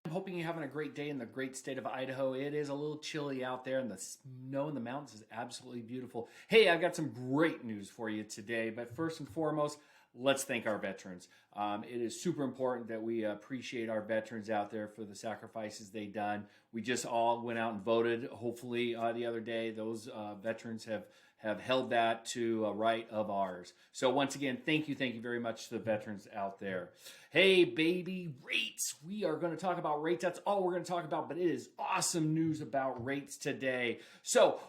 I'm hoping you're having a great day in the great state of Idaho. It is a little chilly out there, and the snow in the mountains is absolutely beautiful. Hey, I've got some great news for you today, but first and foremost, let's thank our veterans. It is super important that we appreciate our veterans out there for the sacrifices they've done. We just all went out and voted, hopefully, the other day. Those veterans have held that to a right of ours. So once again, thank you very much to the veterans out there. Hey, baby, rates. We are going to talk about rates. That's all we're going to talk about, but it is awesome news about rates today. So,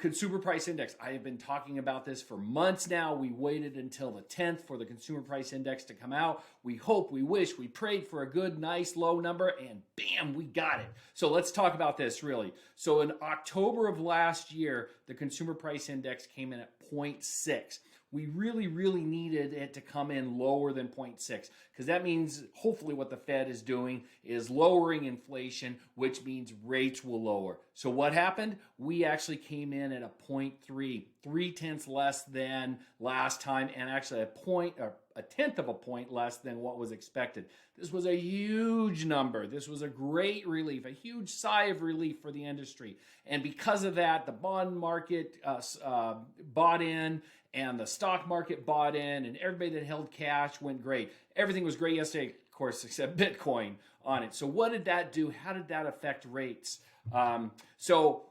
consumer price index. I have been talking about this for months now. We waited until the 10th for the consumer price index to come out. We hope, we wish, we prayed for a good, nice, low number, and bam, we got it. So let's talk about this really. So in October of last year, the consumer price index came in at 0.6. We really needed it to come in lower than 0.6 because that means hopefully what the Fed is doing is lowering inflation, which means rates will lower. So what happened? We actually came in at a 0.3, 3/10 less than last time, and actually a tenth of a point less than what was expected. This was a huge number. This was a great relief, a huge sigh of relief for the industry. And because of that, the bond market bought in, and the stock market bought in, and everybody that held cash went great. Everything was great yesterday, of course, except Bitcoin on it. So what did that do? How did that affect rates? So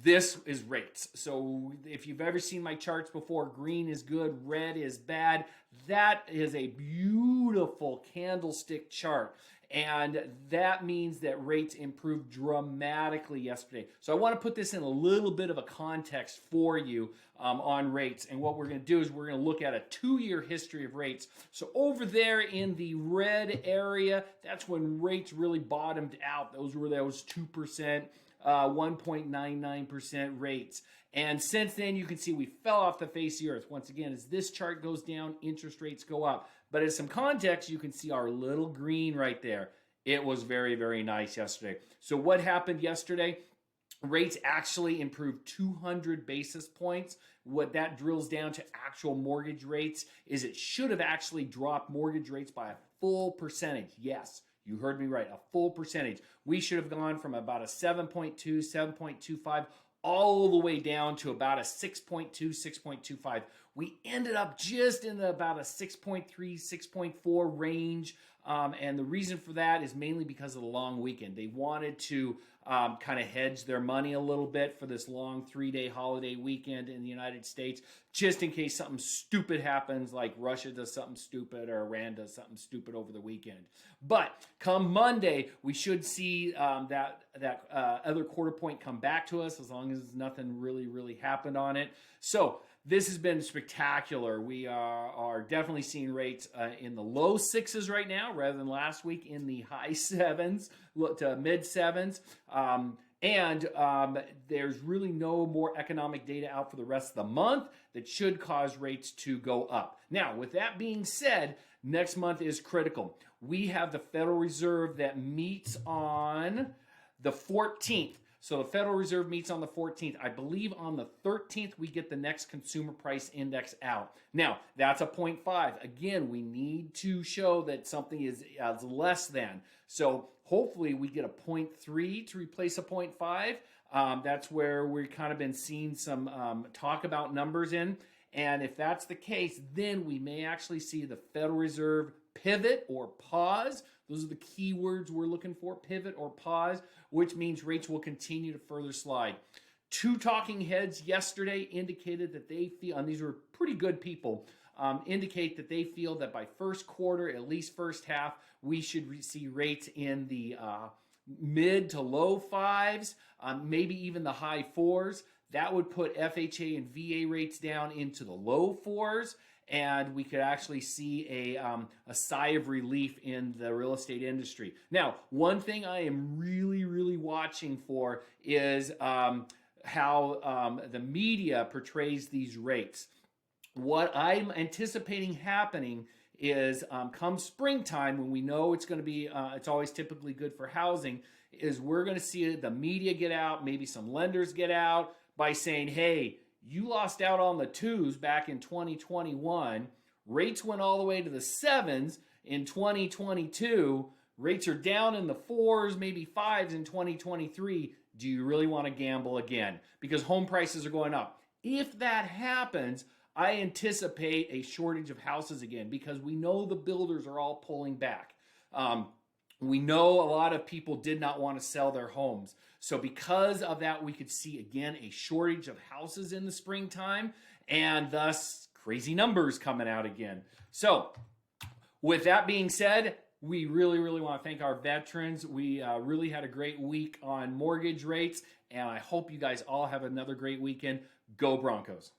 this is rates. So if you've ever seen my charts before, green is good, red is bad. That is a beautiful candlestick chart. And that means that rates improved dramatically yesterday. So I want to put this in a little bit of a context for you on rates. And what we're going to do is we're going to look at a 2-year history of rates. So over there in the red area, that's when rates really bottomed out. Those were those 2%. 1.99% rates. And since then, you can see we fell off the face of the earth. Once again, as this chart goes down, interest rates go up. But as some context, you can see our little green right there. It was very nice yesterday. So what happened yesterday? Rates actually improved 200 basis points. What that drills down to actual mortgage rates is it should have actually dropped mortgage rates by a full percentage. Yes. You heard me right, a full percentage. We should have gone from about a 7.2, 7.25, all the way down to about a 6.2, 6.25. We ended up just in about a 6.3, 6.4 range. And the reason for that is mainly because of the long weekend. They wanted to kind of hedge their money a little bit for this long 3-day holiday weekend in the United States, just in case something stupid happens, like Russia does something stupid or Iran does something stupid over the weekend. But come Monday, we should see that other quarter point come back to us, as long as nothing really happened on it. So this has been spectacular. We are definitely seeing rates in the low 6s right now, rather than last week in the high 7s to mid 7s. There's really no more economic data out for the rest of the month that should cause rates to go up. Now, with that being said, next month is critical. We have the Federal Reserve that meets on the 14th. So the Federal Reserve meets on the 14th. I believe on the 13th, we get the next consumer price index out. Now, that's a 0.5. Again, we need to show that something is less than. So hopefully we get a 0.3 to replace a 0.5. That's where we've kind of been seeing some talk about numbers in. And if that's the case, then we may actually see the Federal Reserve pivot or pause. Those are the key words we're looking for, pivot or pause, which means rates will continue to further slide. 2 talking heads yesterday indicated that they feel, and these were pretty good people, indicate that they feel that by first quarter, at least first half, we should see rates in the mid to low 5s, maybe even the high 4s. That would put FHA and VA rates down into the low 4s. And we could actually see a sigh of relief in the real estate industry. Now, one thing I am really watching for is how the media portrays these rates. What I'm anticipating happening is come springtime, when we know it's going to be, it's always typically good for housing, is we're going to see the media get out, maybe some lenders get out by saying, hey, you lost out on the 2s back in 2021. Rates went all the way to the 7s in 2022. rates are down in the 4s, maybe 5s in 2023. Do you really want to gamble again? Because home prices are going up. If that happens, I anticipate a shortage of houses again because we know the builders are all pulling back. We know a lot of people did not want to sell their homes. So because of that, we could see again a shortage of houses in the springtime and thus crazy numbers coming out again. So with that being said, we really, really want to thank our veterans. We really had a great week on mortgage rates, and I hope you guys all have another great weekend. Go Broncos.